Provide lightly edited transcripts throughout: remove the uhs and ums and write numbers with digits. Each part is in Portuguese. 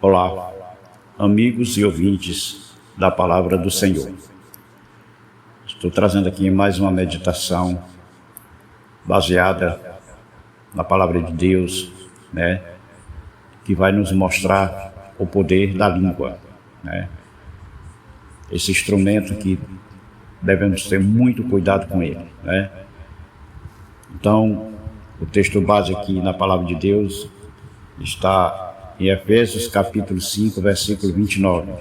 Olá, amigos e ouvintes da Palavra do Senhor. Estou trazendo aqui mais uma meditação baseada na Palavra de Deus, que vai nos mostrar o poder da língua, Esse instrumento que devemos ter muito cuidado com ele, Então, o texto base aqui na Palavra de Deus está em Efésios capítulo 5, versículo 29.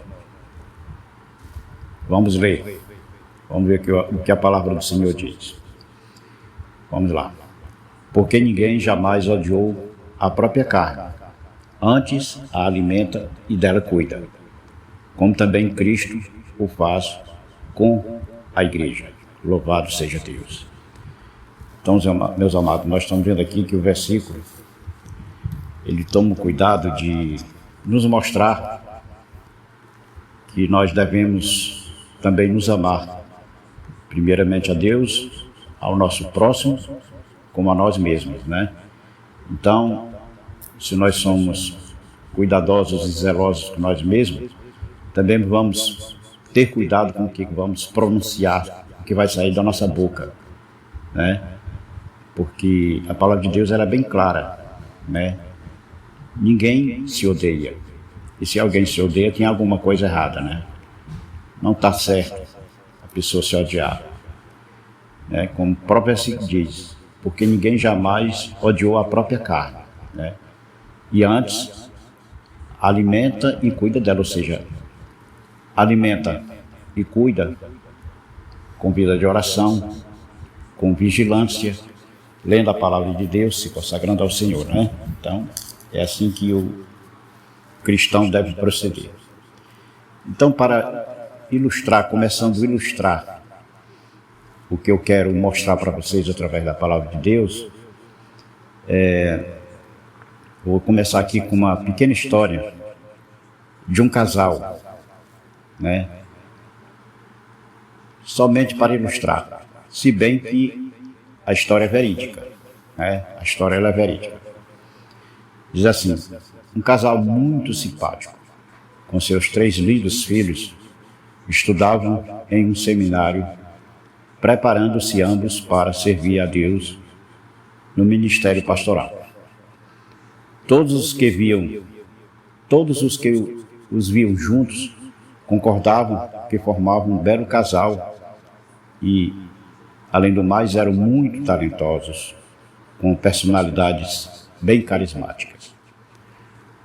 Vamos ler. Vamos ver o que a palavra do Senhor diz. Vamos lá. Porque ninguém jamais odiou a própria carne, antes a alimenta e dela cuida, como também Cristo o faz com a igreja. Louvado seja Deus. Então, meus amados, nós estamos vendo aqui que o versículo ele toma cuidado de nos mostrar que nós devemos também nos amar, primeiramente a Deus, ao nosso próximo, como a nós mesmos, Então, se nós somos cuidadosos e zelosos com nós mesmos, também vamos ter cuidado com o que vamos pronunciar, o que vai sair da nossa boca, Porque a palavra de Deus era bem clara, Ninguém se odeia. E se alguém se odeia, tem alguma coisa errada, Não está certo a pessoa se odiar. Como o próprio versículo diz, porque ninguém jamais odiou a própria carne, E antes, alimenta e cuida dela, ou seja, alimenta e cuida com vida de oração, com vigilância, lendo a palavra de Deus, se consagrando ao Senhor, Então, é assim que o cristão deve proceder. Então, para ilustrar, começando a ilustrar o que eu quero mostrar para vocês através da palavra de Deus, vou começar aqui com uma pequena história de um casal, Somente para ilustrar, se bem que a história é verídica, A história ela é verídica. Diz assim: um casal muito simpático, com seus 3 lindos filhos, estudavam em um seminário, preparando-se ambos para servir a Deus no ministério pastoral. Todos os que os viam juntos concordavam que formavam um belo casal e, além do mais, eram muito talentosos, com personalidades bem carismáticas.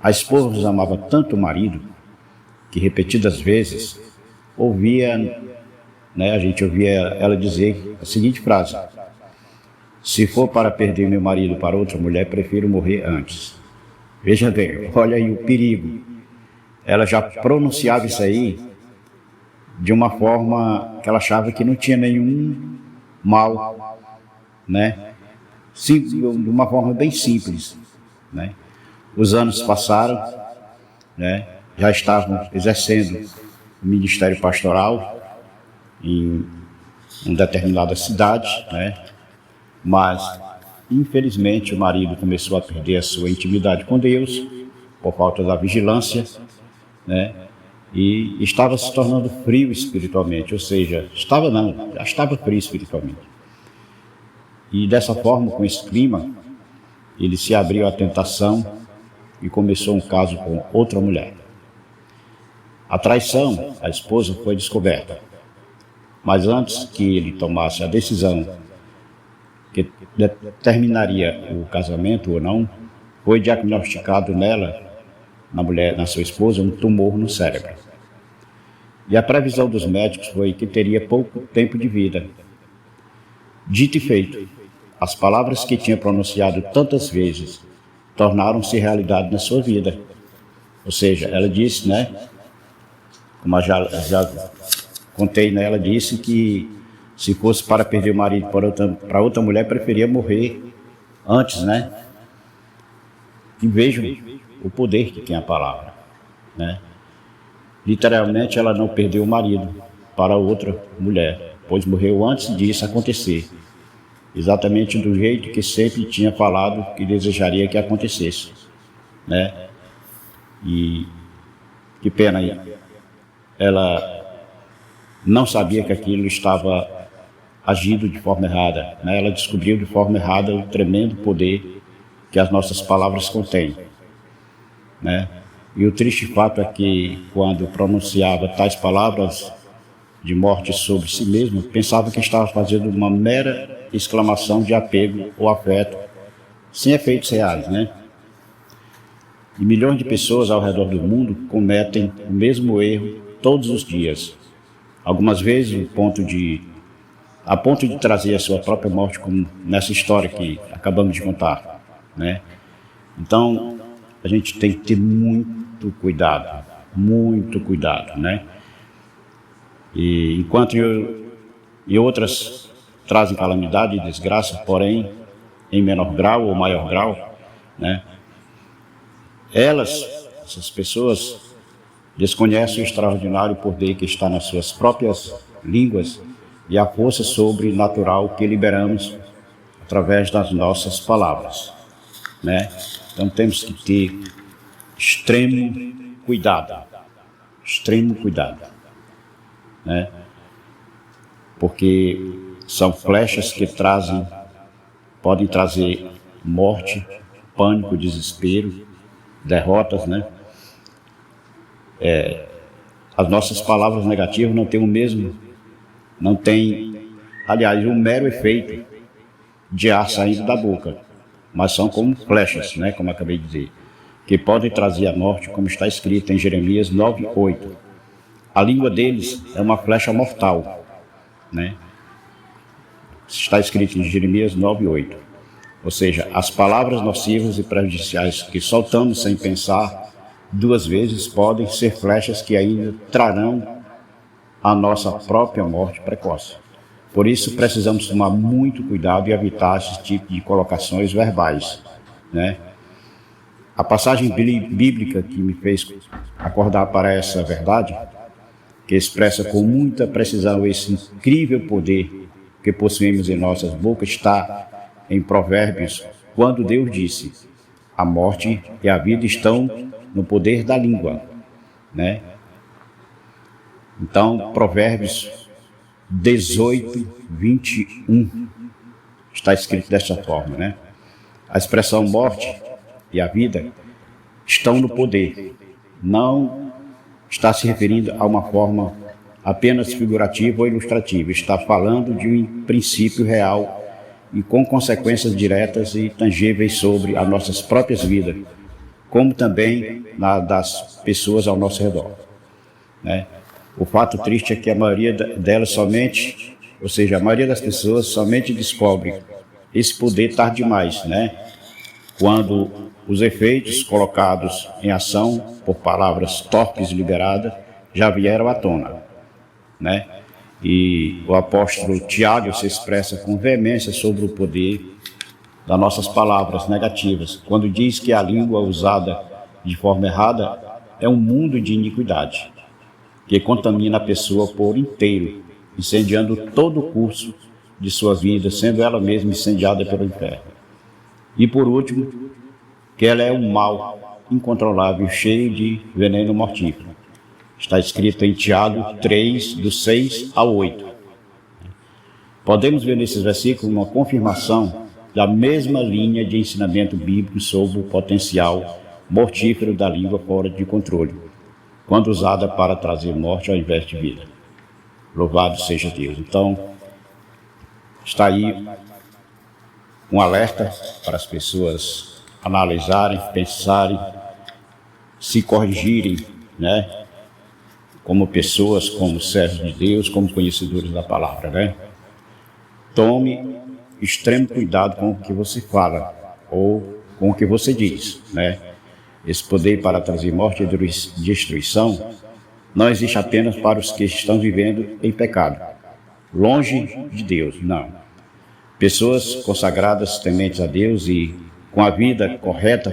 A esposa amava tanto o marido que repetidas vezes a gente ouvia ela dizer a seguinte frase: se for para perder meu marido para outra mulher, prefiro morrer antes. Veja bem, olha aí o perigo. Ela já pronunciava isso aí de uma forma que ela achava que não tinha nenhum mal, Simples, de uma forma bem simples, Os anos passaram, já estavam exercendo o ministério pastoral em uma determinada cidade, Mas, infelizmente, o marido começou a perder a sua intimidade com Deus, por falta da vigilância, E estava se tornando frio espiritualmente, ou seja, já estava frio espiritualmente. E dessa forma, com esse clima, ele se abriu à tentação e começou um caso com outra mulher. A traição, a esposa, foi descoberta. Mas antes que ele tomasse a decisão que determinaria o casamento ou não, foi diagnosticado na sua esposa, um tumor no cérebro. E a previsão dos médicos foi que teria pouco tempo de vida. Dito e feito, as palavras que tinha pronunciado tantas vezes tornaram-se realidade na sua vida. Ou seja, ela disse, como eu já contei, ela disse que se fosse para perder o marido para outra mulher, preferia morrer antes, E vejam o poder que tem a palavra, Literalmente, ela não perdeu o marido para outra mulher, pois morreu antes disso acontecer. Exatamente do jeito que sempre tinha falado que desejaria que acontecesse, E Que pena aí. Ela não sabia que aquilo estava agindo de forma errada, né? Ela descobriu de forma errada o tremendo poder que as nossas palavras contêm, né? E o triste fato é que, quando pronunciava tais palavras de morte sobre si mesmo, pensava que estava fazendo uma mera exclamação de apego ou afeto, sem efeitos reais, né? E milhões de pessoas ao redor do mundo cometem o mesmo erro todos os dias. Algumas vezes a ponto de trazer a sua própria morte, como nessa história que acabamos de contar, né? Então, a gente tem que ter muito cuidado, né? E enquanto e outras trazem calamidade e desgraça, porém em menor grau ou maior grau, né? Essas pessoas, desconhecem o extraordinário poder que está nas suas próprias línguas e a força sobrenatural que liberamos através das nossas palavras, né? Então temos que ter extremo cuidado, né? Porque são flechas que podem trazer morte, pânico, desespero, derrotas, né? As nossas palavras negativas não têm, aliás, um mero efeito de ar saindo da boca, mas são como flechas, né? Como acabei de dizer, que podem trazer a morte, como está escrito em Jeremias 9:8. A língua deles é uma flecha mortal, né? Está escrito em Jeremias 9:8. Ou seja, as palavras nocivas e prejudiciais que soltamos sem pensar duas vezes podem ser flechas que ainda trarão a nossa própria morte precoce. Por isso, precisamos tomar muito cuidado e evitar esse tipo de colocações verbais, né? A passagem bíblica que me fez acordar para essa verdade, que expressa com muita precisão esse incrível poder que possuímos em nossas bocas, está em Provérbios, quando Deus disse: a morte e a vida estão no poder da língua, né? Então, Provérbios 18:21 está escrito desta forma, né? A expressão morte e a vida estão no poder. Não está se referindo a uma forma apenas figurativa ou ilustrativa. Está falando de um princípio real e com consequências diretas e tangíveis sobre as nossas próprias vidas, como também na das pessoas ao nosso redor, né? O fato triste é que a maioria delas somente, ou seja, a maioria das pessoas somente descobre esse poder tarde demais, né? Quando os efeitos colocados em ação por palavras torpes liberadas já vieram à tona, né? E o apóstolo Tiago se expressa com veemência sobre o poder das nossas palavras negativas, quando diz que a língua usada de forma errada é um mundo de iniquidade, que contamina a pessoa por inteiro, incendiando todo o curso de sua vida, sendo ela mesma incendiada pelo inferno. E por último, que ela é um mal incontrolável, cheio de veneno mortífero. Está escrito em Tiago 3, do 6 ao 8. Podemos ver nesses versículos uma confirmação da mesma linha de ensinamento bíblico sobre o potencial mortífero da língua fora de controle, quando usada para trazer morte ao invés de vida. Louvado seja Deus. Então, está aí um alerta para as pessoas analisarem, pensarem, se corrigirem, né? Como pessoas, como servos de Deus, como conhecedores da palavra, né? Tome extremo cuidado com o que você fala ou com o que você diz, né? Esse poder para trazer morte e destruição não existe apenas para os que estão vivendo em pecado, longe de Deus, não. Pessoas consagradas, tementes a Deus e com a vida correta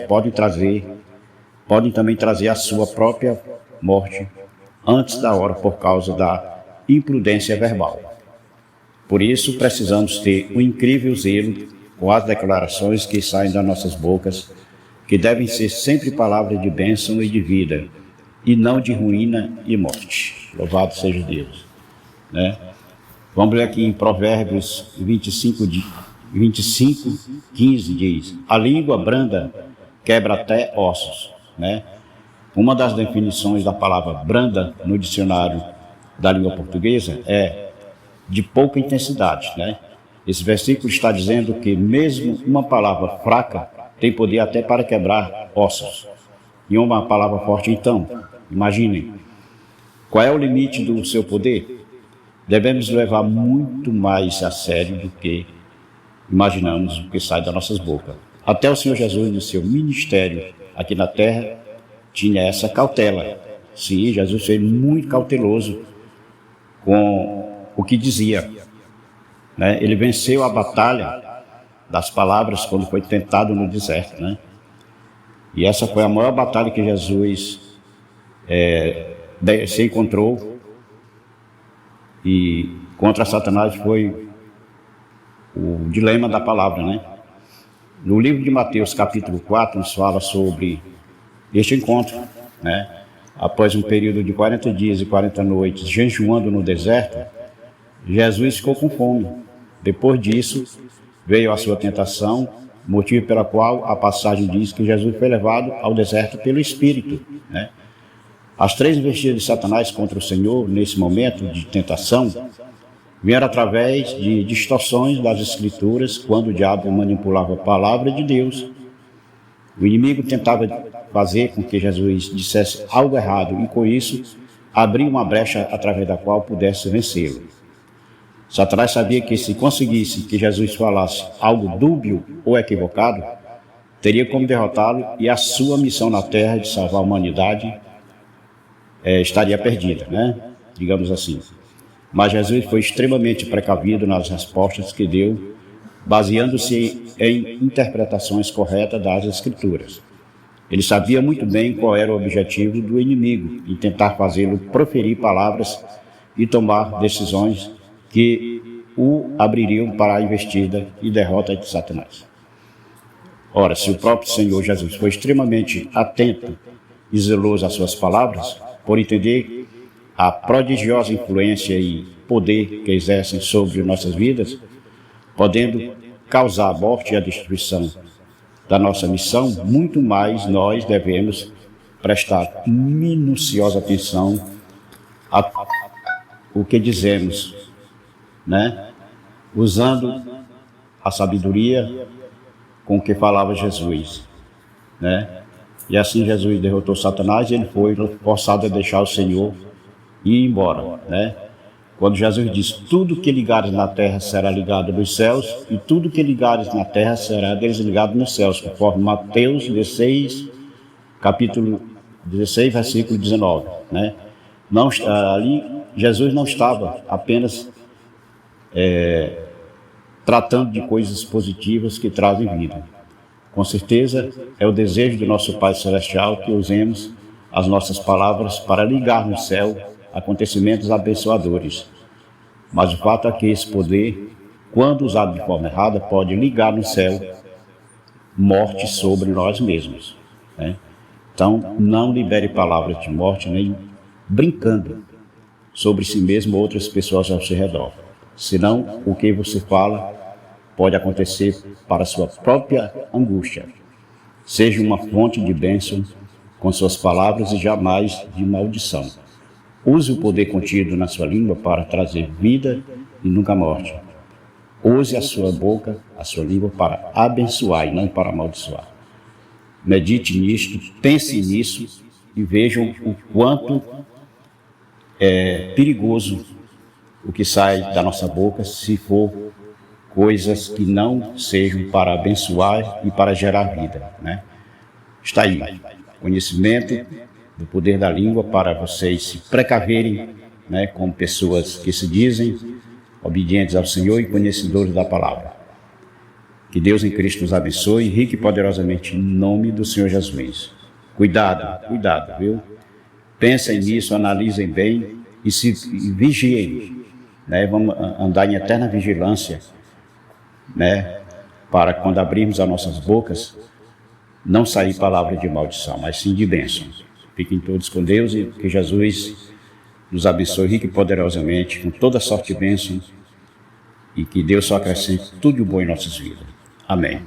podem também trazer a sua própria morte antes da hora por causa da imprudência verbal. Por isso, precisamos ter um incrível zelo com as declarações que saem das nossas bocas, que devem ser sempre palavras de bênção e de vida, e não de ruína e morte. Louvado seja Deus. Né? Vamos ler aqui em Provérbios 25, 15 diz: a língua branda quebra até ossos. Né? Uma das definições da palavra branda no dicionário da língua portuguesa é de pouca intensidade. Né? Esse versículo está dizendo que mesmo uma palavra fraca tem poder até para quebrar ossos. E uma palavra forte, então, imaginem, qual é o limite do seu poder? Devemos levar muito mais a sério do que imaginamos o que sai das nossas bocas. Até o Senhor Jesus, no seu ministério aqui na terra, tinha essa cautela. Sim, Jesus foi muito cauteloso com o que dizia. Né? Ele venceu a batalha das palavras quando foi tentado no deserto. Né? E essa foi a maior batalha que Jesus se encontrou. E contra Satanás foi o dilema da palavra. Né? No livro de Mateus, capítulo 4, nos fala sobre este encontro. Né? Após um período de 40 dias e 40 noites jejuando no deserto, Jesus ficou com fome. Depois disso, veio a sua tentação, motivo pela qual a passagem diz que Jesus foi levado ao deserto pelo Espírito. Né? As 3 investidas de Satanás contra o Senhor, nesse momento de tentação, vieram através de distorções das Escrituras, quando o diabo manipulava a palavra de Deus. O inimigo tentava fazer com que Jesus dissesse algo errado e, com isso, abrir uma brecha através da qual pudesse vencê-lo. Satanás sabia que, se conseguisse que Jesus falasse algo dúbio ou equivocado, teria como derrotá-lo, e a sua missão na terra de salvar a humanidade estaria perdida, né? Digamos assim. Mas Jesus foi extremamente precavido nas respostas que deu, baseando-se em interpretações corretas das Escrituras. Ele sabia muito bem qual era o objetivo do inimigo, em tentar fazê-lo proferir palavras e tomar decisões que o abririam para a investida e derrota de Satanás. Ora, se o próprio Senhor Jesus foi extremamente atento e zeloso às suas palavras, por entender a prodigiosa influência e poder que exercem sobre nossas vidas, podendo causar a morte e a destruição da nossa missão, muito mais nós devemos prestar minuciosa atenção a o que dizemos, né? Usando a sabedoria com que falava Jesus, né? E assim Jesus derrotou Satanás e ele foi forçado a deixar o Senhor e ir embora, né? Quando Jesus diz: tudo que ligares na terra será ligado nos céus, e tudo que ligares na terra será desligado nos céus, conforme Mateus 16, capítulo 16, versículo 19, né? Não, ali Jesus não estava apenas tratando de coisas positivas que trazem vida. Com certeza é o desejo do nosso Pai Celestial que usemos as nossas palavras para ligar no céu acontecimentos abençoadores. Mas o fato é que esse poder, quando usado de forma errada, pode ligar no céu morte sobre nós mesmos, né? Então, não libere palavras de morte, nem brincando sobre si mesmo ou outras pessoas ao seu redor. Senão, o que você fala pode acontecer para a sua própria angústia. Seja uma fonte de bênção com suas palavras e jamais de maldição. Use o poder contido na sua língua para trazer vida e nunca morte. Use a sua boca, a sua língua, para abençoar e não para amaldiçoar. Medite nisto, pense nisso e vejam o quanto é perigoso o que sai da nossa boca, se for coisas que não sejam para abençoar e para gerar vida, né? Está aí, conhecimento do poder da língua para vocês se precaverem, né, como pessoas que se dizem obedientes ao Senhor e conhecedores da palavra. Que Deus em Cristo nos abençoe, rique e poderosamente, em nome do Senhor Jesus. Cuidado, cuidado, viu? Pensem nisso, analisem bem e vigiem, né? Vamos andar em eterna vigilância, né? Para quando abrirmos as nossas bocas, não sair palavra de maldição, mas sim de bênção. Fiquem todos com Deus e que Jesus nos abençoe rico e poderosamente, com toda sorte e bênção, e que Deus só acrescente tudo de bom em nossas vidas. Amém.